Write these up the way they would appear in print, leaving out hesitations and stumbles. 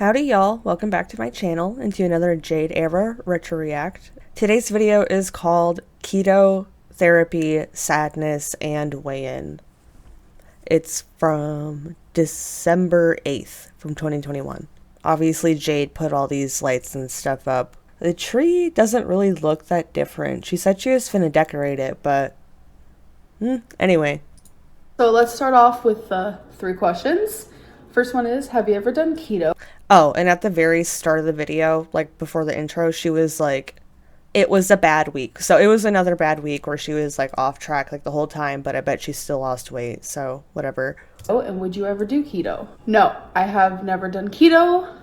Howdy y'all, welcome back to my channel and to another Jade era retro react. Today's video is called Keto, Therapy, Sadness, and Weigh-In. It's from December 8th from 2021. Obviously Jade put all these lights and stuff up. The tree doesn't really look that different. She said she was finna decorate it, but anyway. So let's start off with the 3 questions. First one is, have you ever done keto? Oh, and at the very start of the video, like before the intro, she was like, it was a bad week. So it was another bad week where she was like off track like the whole time, but I bet she still lost weight. So whatever. Oh, and would you ever do keto? No, I have never done keto.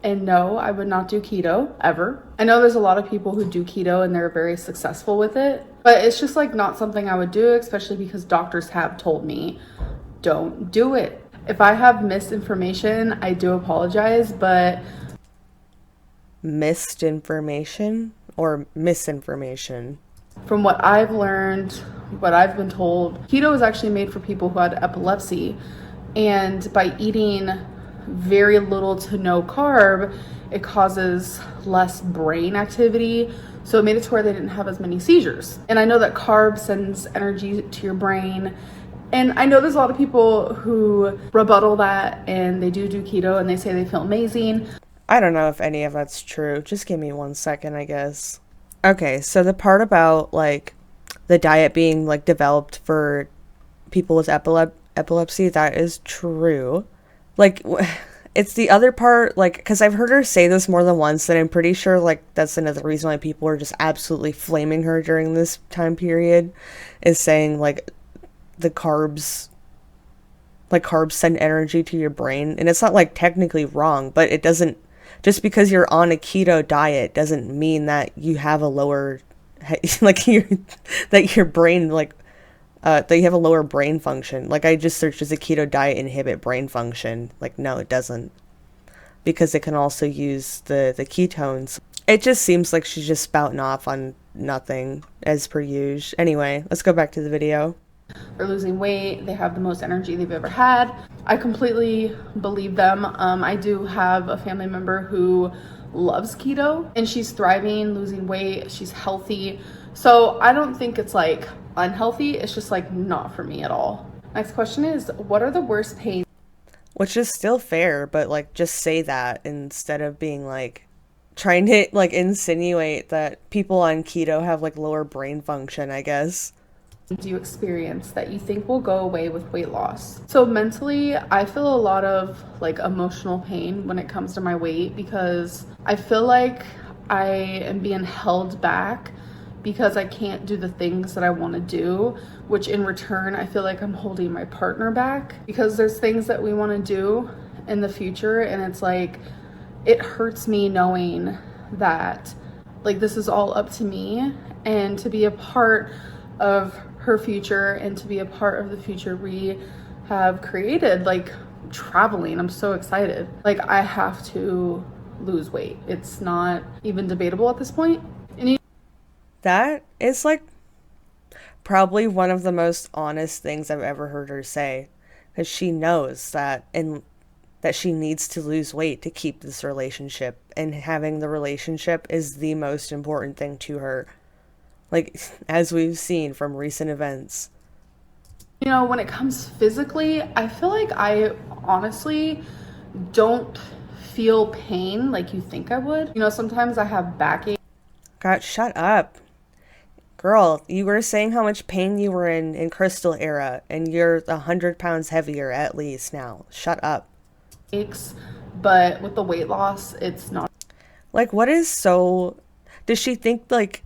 And no, I would not do keto ever. I know there's a lot of people who do keto and they're very successful with it, but it's just like not something I would do, especially because doctors have told me, don't do it. If I have misinformation, I do apologize, but... Misinformation or misinformation? From what I've learned, what I've been told, keto is actually made for people who had epilepsy. And by eating very little to no carb, it causes less brain activity. So it made it to where they didn't have as many seizures. And I know that carb sends energy to your brain. And I know there's a lot of people who rebuttal that and they do keto and they say they feel amazing. I don't know if any of that's true. Just give me 1 second, I guess. Okay, so the part about like the diet being like developed for people with epilepsy, that is true. Like, it's the other part, like, because I've heard her say this more than once, and I'm pretty sure, like, that's another reason why people are just absolutely flaming her during this time period, is saying, like, the carbs send energy to your brain. And it's not, like, technically wrong, but it doesn't, just because you're on a keto diet doesn't mean that you have a lower, like, that your brain, like, that you have a lower brain function. Like, I just searched, does a keto diet inhibit brain function? Like, no, it doesn't. Because it can also use the ketones. It just seems like she's just spouting off on nothing, as per usual. Anyway, let's go back to the video. They're losing weight. They have the most energy they've ever had. I completely believe them. I do have a family member who loves keto and she's thriving, losing weight. She's healthy. So I don't think it's like unhealthy. It's just like not for me at all. Next question is, what are the worst pains? Which is still fair, but like just say that instead of being like trying to like insinuate that people on keto have like lower brain function, I guess. Do you experience that you think will go away with weight loss? So mentally, I feel a lot of like emotional pain when it comes to my weight because I feel like I am being held back because I can't do the things that I want to do, which in return, I feel like I'm holding my partner back because there's things that we want to do in the future. And it's like, it hurts me knowing that like this is all up to me and to be a part of her future and to be a part of the future we have created, like traveling. I'm so excited. Like I have to lose weight. It's not even debatable at this point. That is like probably one of the most honest things I've ever heard her say, because she knows that and that she needs to lose weight to keep this relationship, and having the relationship is the most important thing to her. Like, as we've seen from recent events. You know, when it comes physically, I feel like I honestly don't feel pain like you think I would. You know, sometimes I have backache. God, shut up. Girl, you were saying how much pain you were in Crystal era, and you're 100 pounds heavier at least now. Shut up. But with the weight loss, it's not. Like, what is so... Does she think, like,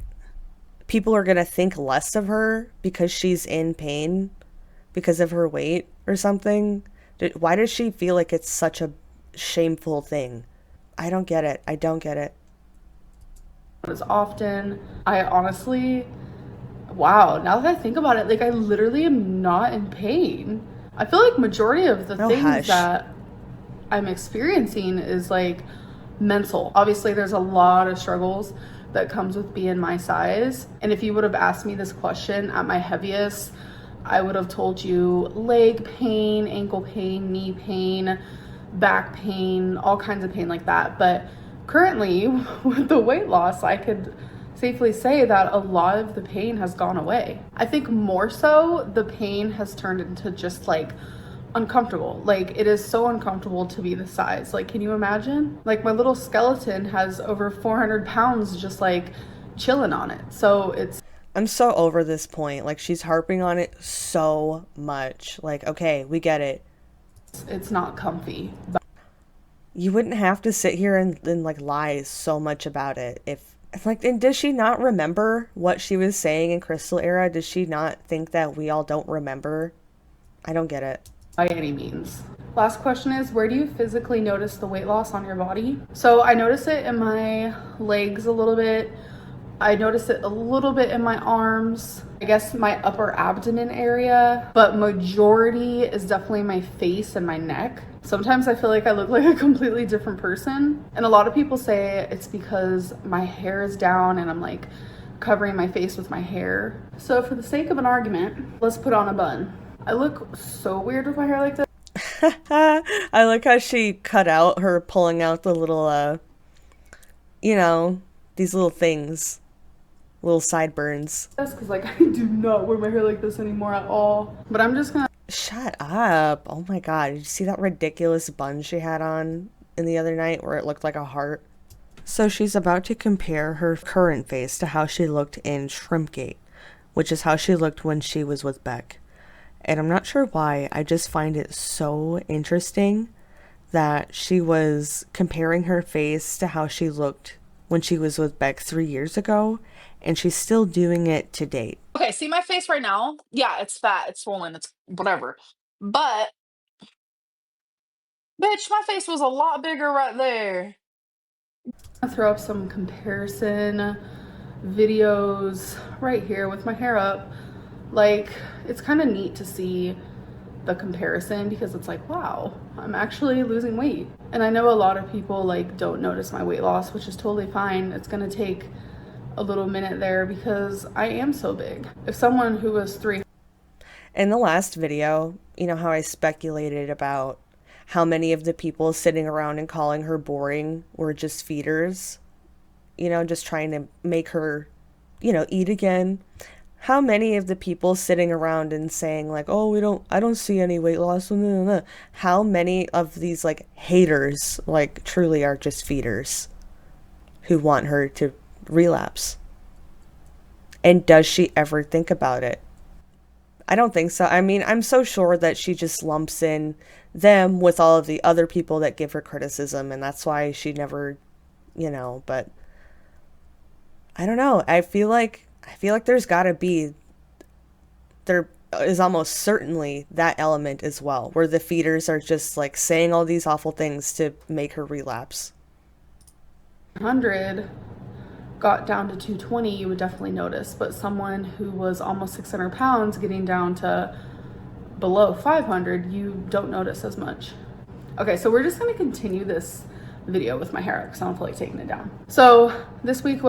people are gonna think less of her because she's in pain because of her weight or something? Why does she feel like it's such a shameful thing? I don't get it. I don't get it. As often, I honestly, wow, now that I think about it, like I literally am not in pain. I feel like majority of the things that I'm experiencing is like mental. Obviously, there's a lot of struggles that comes with being my size. And if you would have asked me this question at my heaviest, I would have told you leg pain, ankle pain, knee pain, back pain, all kinds of pain like that. But currently, with the weight loss, I could safely say that a lot of the pain has gone away. I think more so the pain has turned into just like uncomfortable. Like it is so uncomfortable to be this size. Like, can you imagine? Like my little skeleton has over 400 pounds just like chilling on it. So I'm so over this point. Like, she's harping on it so much. Like, okay, we get it. it's not comfy. You wouldn't have to sit here and like lie so much about it if like, and does she not remember what she was saying in Crystal Era? Does she not think that we all don't remember? I don't get it. By any means. Last question is, where do you physically notice the weight loss on your body? So I notice it in my legs a little bit. I notice it a little bit in my arms, I guess my upper abdomen area, but majority is definitely my face and my neck. Sometimes I feel like I look like a completely different person. And a lot of people say it's because my hair is down and I'm like covering my face with my hair. So for the sake of an argument, let's put on a bun. I look so weird with my hair like this. I like how she cut out her pulling out the little you know, these little things, little sideburns. That's because like I do not wear my hair like this anymore at all. But I'm just gonna Shut up. Oh my god. Did you see that ridiculous bun she had on in the other night where it looked like a heart? So she's about to compare her current face to how she looked in Shrimpgate, which is how she looked when she was with Beck. And I'm not sure why, I just find it so interesting that she was comparing her face to how she looked when she was with Beck 3 years ago, and she's still doing it to date. Okay, see my face right now? Yeah, it's fat, it's swollen, it's whatever. But, bitch, my face was a lot bigger right there. throw up some comparison videos right here with my hair up. Like, it's kind of neat to see the comparison because it's like, wow, I'm actually losing weight. And I know a lot of people like don't notice my weight loss, which is totally fine. It's gonna take a little minute there because I am so big. If someone who was 300 In the last video, you know how I speculated about how many of the people sitting around and calling her boring were just feeders, you know, just trying to make her, you know, eat again. How many of the people sitting around and saying like, "Oh, I don't see any weight loss." How many of these like haters like truly are just feeders who want her to relapse? And does she ever think about it? I don't think so. I mean, I'm so sure that she just lumps in them with all of the other people that give her criticism, and that's why she never, you know, but I don't know. I feel like there is almost certainly that element as well, where the feeders are just like saying all these awful things to make her relapse. got down to 220, you would definitely notice. But someone who was almost 600 pounds getting down to below 500, you don't notice as much. Okay, so we're just gonna continue this video with my hair up because I don't feel like taking it down. So this week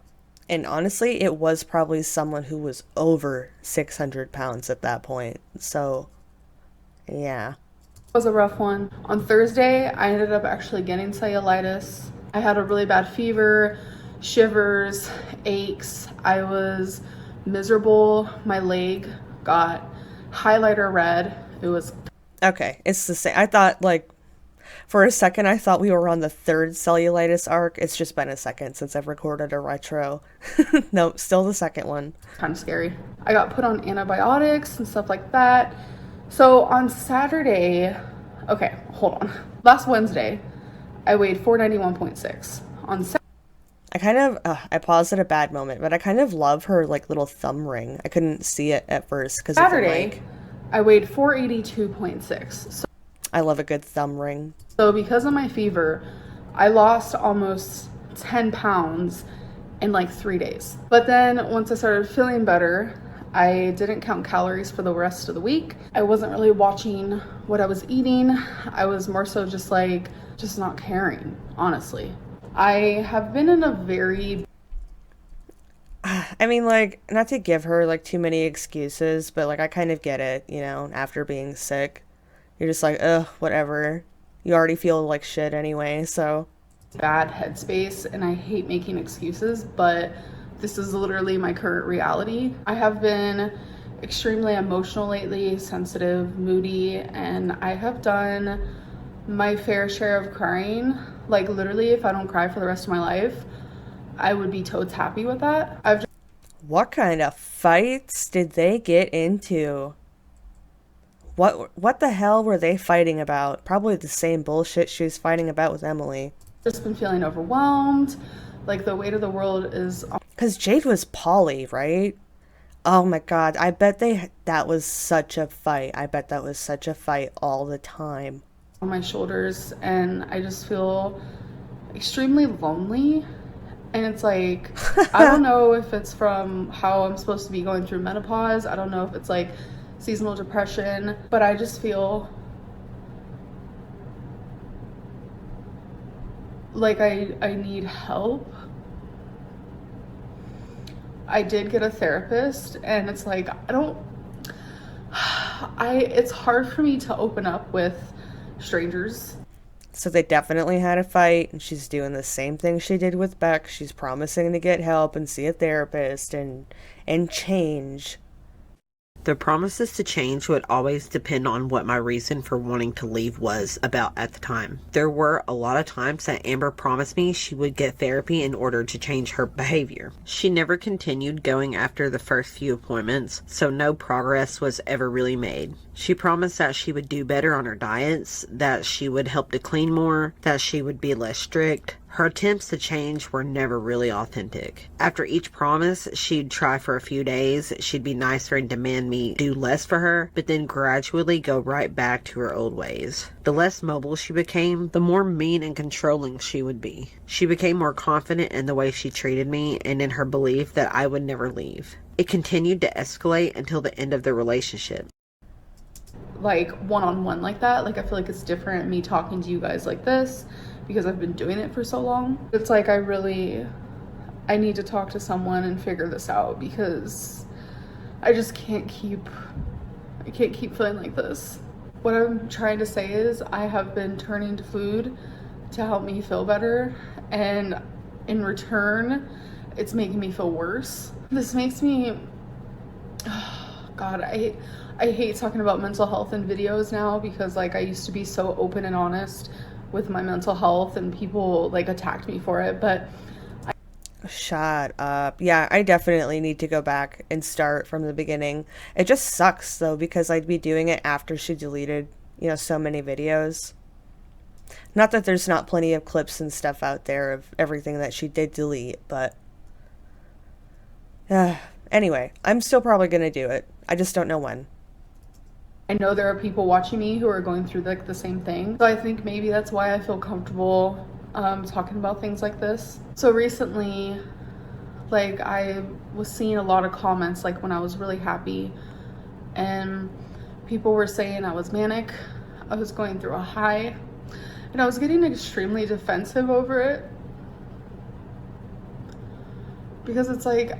And honestly, it was probably someone who was over 600 pounds at that point. So, yeah. was a rough one. On Thursday, I ended up actually getting cellulitis. I had a really bad fever, shivers, aches. I was miserable. My leg got highlighter red. It was Okay, it's the same. I thought, like, for a second, I thought we were on the third cellulitis arc. It's just been a second since I've recorded a retro. No, still the second one. kind of scary. I got put on antibiotics and stuff like that. So on Saturday, okay, hold on. Last Wednesday, I weighed 491.6. On I paused at a bad moment, but I kind of love her, like, little thumb ring. I couldn't see it at first because of the Saturday, mic. I weighed 482.6. I love a good thumb ring. So because of my fever, I lost almost 10 pounds in like 3 days. But then once I started feeling better, I didn't count calories for the rest of the week. I wasn't really watching what I was eating. I was more so just like, just not caring, honestly. I have been in a very I mean, like, not to give her, like, too many excuses, but, like, I kind of get it, you know, after being sick. You're just like, ugh, whatever. You already feel like shit anyway, so. Bad headspace and I hate making excuses, but this is literally my current reality. I have been extremely emotional lately, sensitive, moody, and I have done my fair share of crying. Like literally, if I don't cry for the rest of my life, I would be totes happy with that. What kind of fights did they get into? What the hell were they fighting about? Probably the same bullshit she was fighting about with Emily. Just been feeling overwhelmed. Like the weight of the world is Cause Jade was Polly, right? Oh my god, I bet that was such a fight. I bet that was such a fight all the time. on my shoulders, and I just feel extremely lonely. And it's like, I don't know if it's from how I'm supposed to be going through menopause. I don't know if it's like seasonal depression, but I just feel like I need help. I did get a therapist, and it's like, it's hard for me to open up with strangers. So they definitely had a fight, and she's doing the same thing she did with Beck. She's promising to get help and see a therapist and change. The promises to change would always depend on what my reason for wanting to leave was about at the time. There were a lot of times that Amber promised me she would get therapy in order to change her behavior. She never continued going after the first few appointments, so no progress was ever really made. She promised that she would do better on her diets, that she would help to clean more, that she would be less strict. Her attempts to change were never really authentic. After each promise, she'd try for a few days, she'd be nicer and demand me do less for her, but then gradually go right back to her old ways. The less mobile she became, the more mean and controlling she would be. She became more confident in the way she treated me and in her belief that I would never leave. It continued to escalate until the end of the relationship. Like one-on-one like that, like I feel like it's different me talking to you guys like this because I've been doing it for so long. It's like I need to talk to someone and figure this out because I just can't keep feeling like this. What I'm trying to say is I have been turning to food to help me feel better, and in return it's making me feel worse. This makes me God, I hate talking about mental health in videos now because like I used to be so open and honest with my mental health and people like attacked me for it, but Shut up. Yeah, I definitely need to go back and start from the beginning. It just sucks though because I'd be doing it after she deleted, so many videos. Not that there's not plenty of clips and stuff out there of everything that she did delete, but anyway, I'm still probably gonna do it. I just don't know when. I know there are people watching me who are going through like the same thing. So I think maybe that's why I feel comfortable talking about things like this. So recently, like I was seeing a lot of comments like when I was really happy, and people were saying I was manic, I was going through a high, and I was getting extremely defensive over it. Because it's like,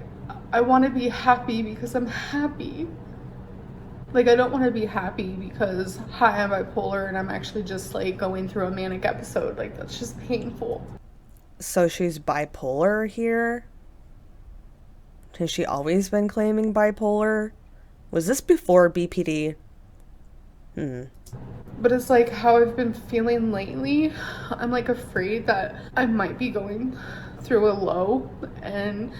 I want to be happy because I'm happy. Like, I don't want to be happy because, hi, I'm bipolar and I'm actually just like going through a manic episode. Like, that's just painful. So she's bipolar here? Has she always been claiming bipolar? Was this before BPD? But it's like how I've been feeling lately. I'm like afraid that I might be going through a low, and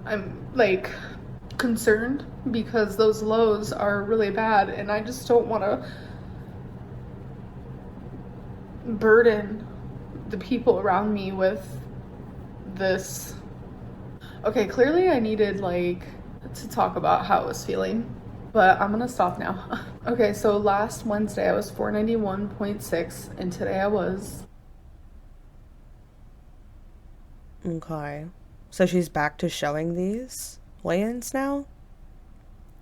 I'm like concerned because those lows are really bad, and I just don't want to burden the people around me with this. Okay, clearly I needed like to talk about how I was feeling, but I'm gonna stop now. Okay, so last Wednesday I was 491.6 and today I was. Okay. So she's back to showing these weigh-ins now?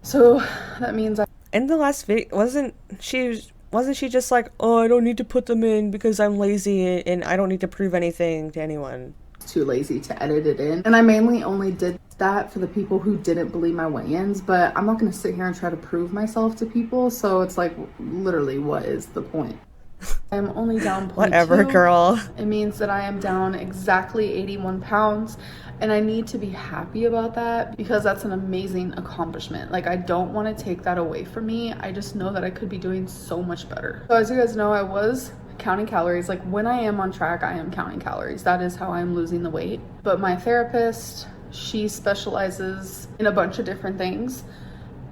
So that means In the last video, wasn't she just like, oh, I don't need to put them in because I'm lazy and I don't need to prove anything to anyone? too lazy to edit it in. And I mainly only did that for the people who didn't believe my weigh-ins, but I'm not going to sit here and try to prove myself to people. So it's like, literally, what is the point? I'm only down 0.2. Whatever, girl. It means that I am down exactly 81 pounds. And I need to be happy about that because that's an amazing accomplishment. Like, I don't want to take that away from me. I just know that I could be doing so much better. So as you guys know, I was counting calories. Like, when I am on track, I am counting calories. That is how I'm losing the weight. But my therapist, she specializes in a bunch of different things.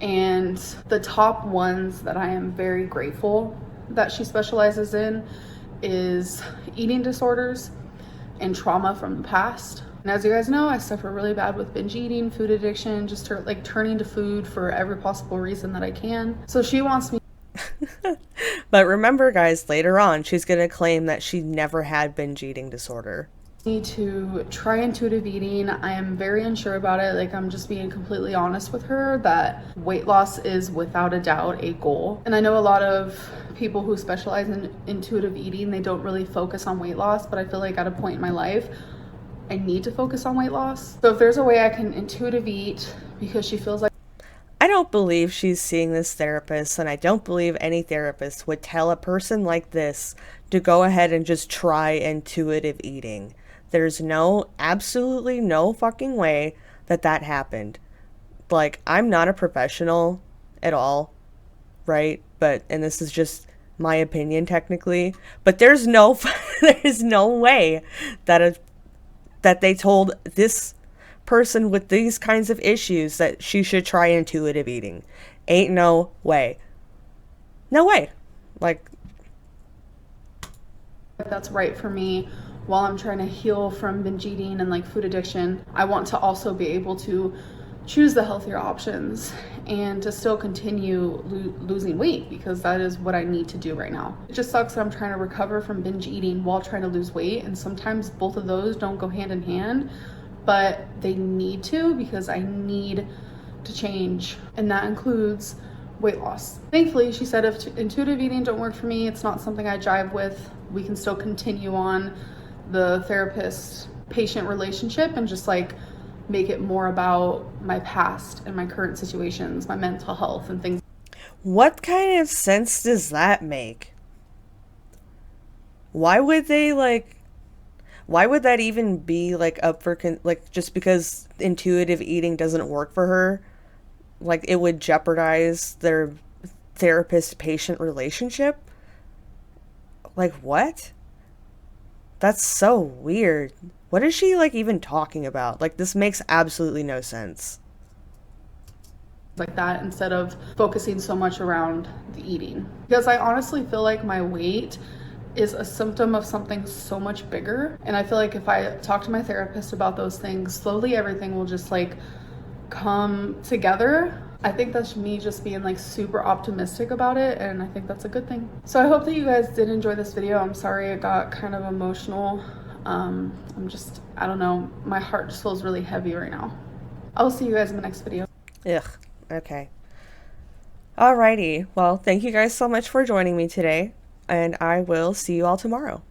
And the top ones that I am very grateful that she specializes in is eating disorders and trauma from the past. And as you guys know, I suffer really bad with binge eating, food addiction, just like turning to food for every possible reason that I can. So she wants me. But remember, guys, later on, she's going to claim that she never had binge eating disorder. To try intuitive eating. I am very unsure about it. Like, I'm just being completely honest with her that weight loss is without a doubt a goal. And I know a lot of people who specialize in intuitive eating, they don't really focus on weight loss, but I feel like at a point in my life, I need to focus on weight loss. So if there's a way I can intuitive eat, because she feels like I don't believe she's seeing this therapist, and I don't believe any therapist would tell a person like this to go ahead and just try intuitive eating. There's absolutely no fucking way that that happened. Like, I'm not a professional at all, right? And this is just my opinion technically, but there's no way that that they told this person with these kinds of issues that she should try intuitive eating. Ain't no way. No way. Like, that's right for me while I'm trying to heal from binge eating and like food addiction. I want to also be able to choose the healthier options and to still continue losing weight, because that is what I need to do right now. It just sucks that I'm trying to recover from binge eating while trying to lose weight, and sometimes both of those don't go hand in hand, but they need to, because I need to change, and that includes weight loss. Thankfully, she said if intuitive eating don't work for me, it's not something I jive with, we can still continue on the therapist-patient relationship and just like make it more about my past and my current situations, my mental health and things. What kind of sense does that make? Why would that even be like up for like, just because intuitive eating doesn't work for her, like it would jeopardize their therapist-patient relationship? Like, what? That's so weird. What is she like even talking about? Like, this makes absolutely no sense. Like that, instead of focusing so much around the eating, because I honestly feel like my weight is a symptom of something so much bigger, and I feel like if I talk to my therapist about those things, slowly everything will just like come together. I think that's me just being like super optimistic about it, and I think that's a good thing. So I hope that you guys did enjoy this video. I'm sorry it got kind of emotional. I don't know, my heart just feels really heavy right now. I'll see you guys in the next video. Ugh, okay. Alrighty, well, thank you guys so much for joining me today, and I will see you all tomorrow.